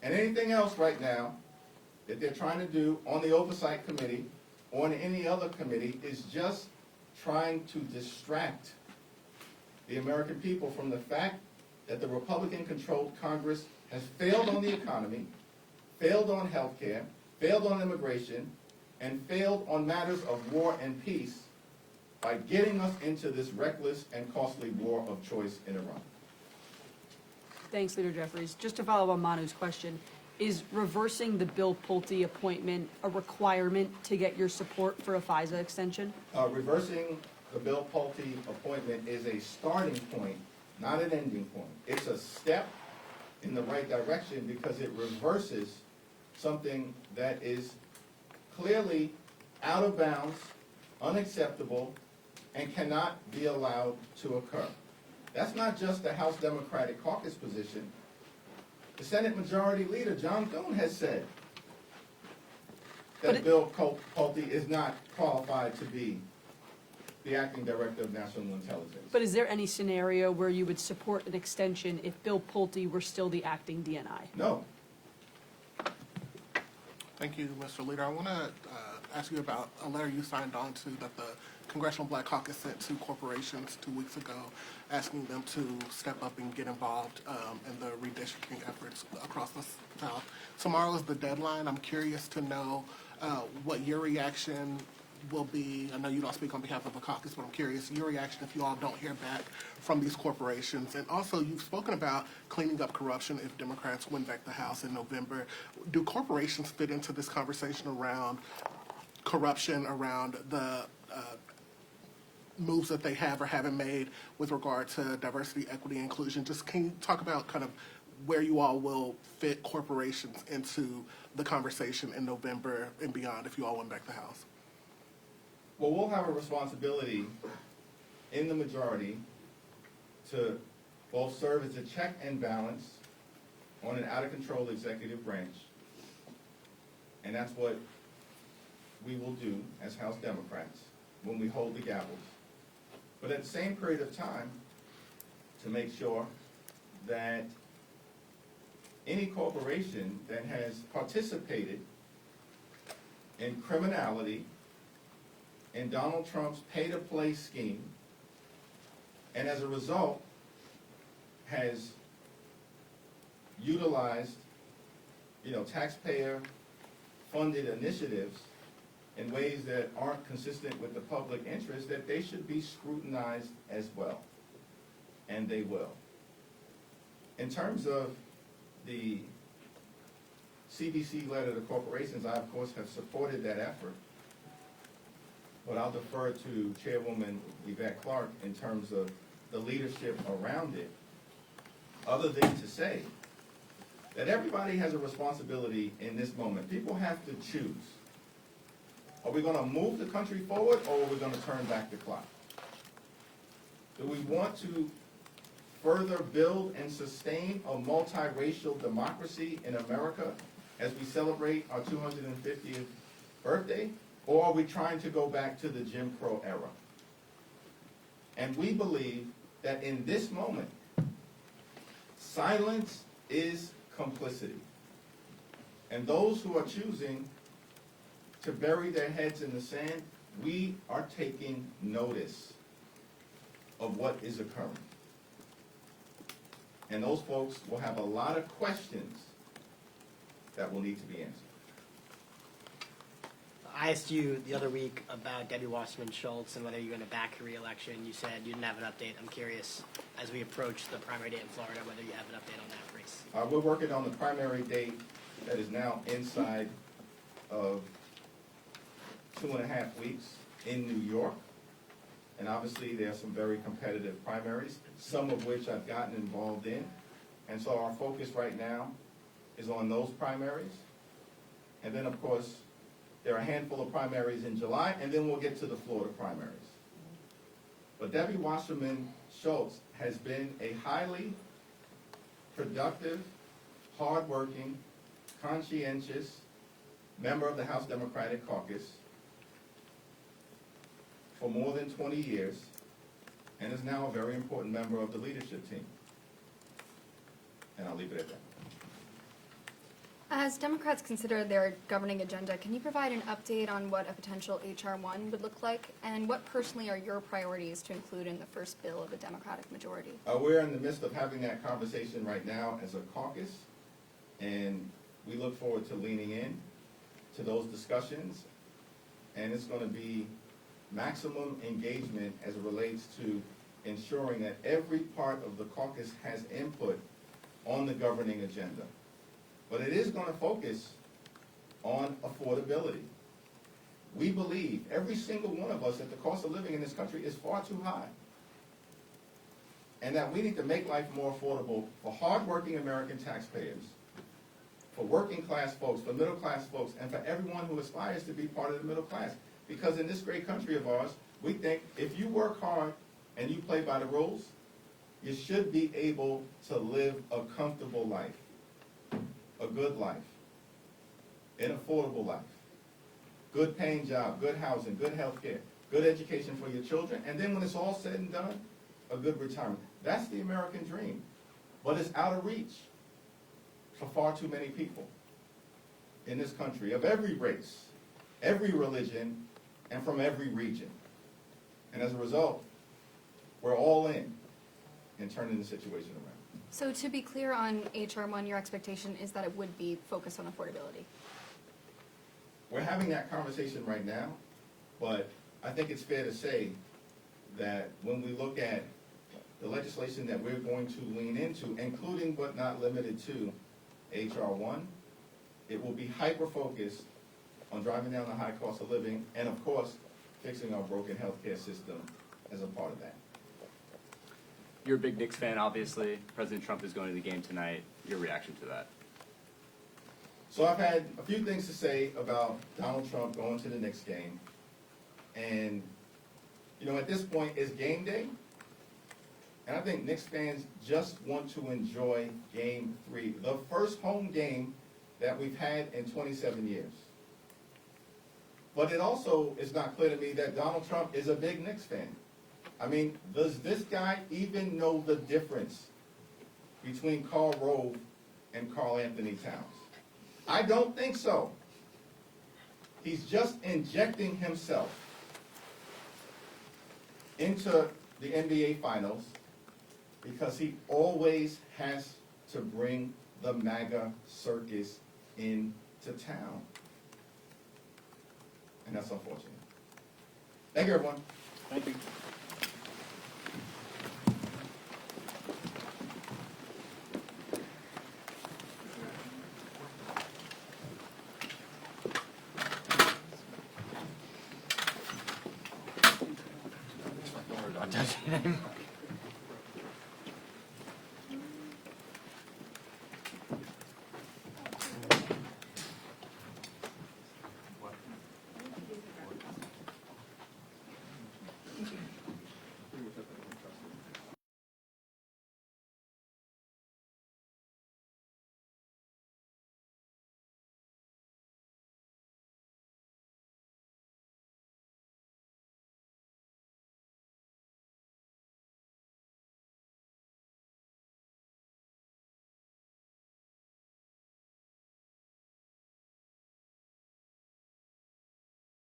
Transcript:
And anything else right now that they're trying to do on the Oversight Committee or on any other committee is just trying to distract the American people from the fact that the Republican-controlled Congress has failed on the economy, failed on health care, failed on immigration, and failed on matters of war and peace by getting us into this reckless and costly war of choice in Iran. Thanks, Leader Jeffries. Just to follow up on Manu's question, is reversing the Bill Pulte appointment a requirement to get your support for a FISA extension? Reversing the Bill Pulte appointment is a starting point, not an ending point. It's a step in the right direction because it reverses something that is clearly out of bounds, unacceptable, and cannot be allowed to occur. That's not just the House Democratic Caucus position. The Senate Majority Leader, John Thune, has said that Bill Pulte is not qualified to be the acting director of national intelligence. But is there any scenario where you would support an extension if Bill Pulte were still the acting DNI? No. Thank you, Mr. Leader. I want to ask you about a letter you signed on to that the Congressional Black Caucus sent to corporations 2 weeks ago, asking them to step up and get involved in the redistricting efforts across the South. Tomorrow is the deadline. I'm curious to know what your reaction will be. I know you don't speak on behalf of the caucus, but I'm curious your reaction if you all don't hear back from these corporations. And also, you've spoken about cleaning up corruption if Democrats win back the House in November. Do corporations fit into this conversation around corruption, around the moves that they have or haven't made with regard to diversity, equity, inclusion? Just can you talk about kind of where you all will fit corporations into the conversation in November and beyond if you all win back the House? Well, we'll have a responsibility in the majority to both serve as a check and balance on an out-of-control executive branch. And that's what we will do as House Democrats when we hold the gavels. But at the same period of time, to make sure that any corporation that has participated in criminality, in Donald Trump's pay-to-play scheme, and as a result has utilized, taxpayer-funded initiatives in ways that aren't consistent with the public interest, that they should be scrutinized as well, and they will. In terms of the CBC letter to corporations, I, of course, have supported that effort. But I'll defer to Chairwoman Yvette Clarke in terms of the leadership around it, other than to say that everybody has a responsibility in this moment. People have to choose. Are we going to move the country forward, or are we going to turn back the clock? Do we want to further build and sustain a multiracial democracy in America as we celebrate our 250th birthday? Or are we trying to go back to the Jim Crow era? And we believe that in this moment, silence is complicity. And those who are choosing to bury their heads in the sand, we are taking notice of what is occurring. And those folks will have a lot of questions that will need to be answered. I asked you the other week about Debbie Wasserman Schultz and whether you're going to back her re-election. You said you didn't have an update. I'm curious, as we approach the primary date in Florida, whether you have an update on that race. We're working on the primary date that is now inside of 2.5 weeks in New York. And obviously there are some very competitive primaries, some of which I've gotten involved in. And so our focus right now is on those primaries. And then, of course, there are a handful of primaries in July, and then we'll get to the Florida primaries. But Debbie Wasserman Schultz has been a highly productive, hardworking, conscientious member of the House Democratic Caucus for more than 20 years, and is now a very important member of the leadership team. And I'll leave it at that. As Democrats consider their governing agenda, can you provide an update on what a potential H.R. 1 would look like? And what personally are your priorities to include in the first bill of a Democratic majority? We're in the midst of having that conversation right now as a caucus, and we look forward to leaning in to those discussions. And it's going to be maximum engagement as it relates to ensuring that every part of the caucus has input on the governing agenda. But it is going to focus on affordability. We believe, every single one of us, that the cost of living in this country is far too high. And that we need to make life more affordable for hardworking American taxpayers, for working class folks, for middle class folks, and for everyone who aspires to be part of the middle class. Because in this great country of ours, we think if you work hard and you play by the rules, you should be able to live a comfortable life, a good life, an affordable life, good paying job, good housing, good health care, good education for your children, and then when it's all said and done, a good retirement. That's the American dream, but it's out of reach for far too many people in this country, of every race, every religion, and from every region. And as a result, we're all in turning the situation around. So to be clear on H.R. 1, your expectation is that it would be focused on affordability? We're having that conversation right now, but I think it's fair to say that when we look at the legislation that we're going to lean into, including but not limited to H.R. 1, it will be hyper-focused on driving down the high cost of living and, of course, fixing our broken healthcare system as a part of that. You're a big Knicks fan, obviously. President Trump is going to the game tonight. Your reaction to that? So I've had a few things to say about Donald Trump going to the Knicks game. And, you know, at this point, it's game day. And I think Knicks fans just want to enjoy Game 3, the first home game that we've had in 27 years. But it also is not clear to me that Donald Trump is a big Knicks fan. I mean, does this guy even know the difference between Karl Rove and Karl Anthony Towns? I don't think so. He's just injecting himself into the NBA Finals because he always has to bring the MAGA circus into town. And that's unfortunate. Thank you, everyone. Thank you.